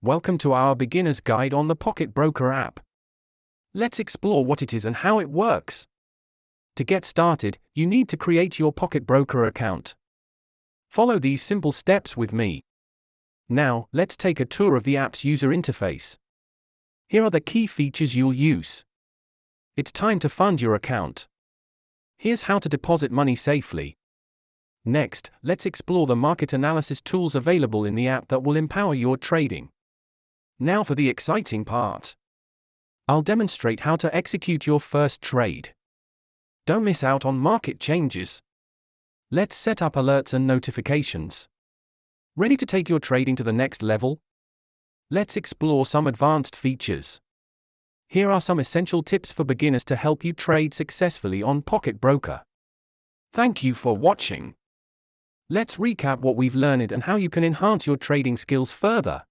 Welcome to our beginner's guide on the Pocket Broker app. Let's explore what it is and how it works. To get started, you need to create your Pocket Broker account. Follow these simple steps with me. Now, let's take a tour of the app's user interface. Here are the key features you'll use. It's time to fund your account. Here's how to deposit money safely. Next, let's explore the market analysis tools available in the app that will empower your trading. Now for the exciting part. I'll demonstrate how to execute your first trade. Don't miss out on market changes. Let's set up alerts and notifications. Ready to take your trading to the next level? Let's explore some advanced features. Here are some essential tips for beginners to help you trade successfully on Pocket Broker. Thank you for watching. Let's recap what we've learned and how you can enhance your trading skills further.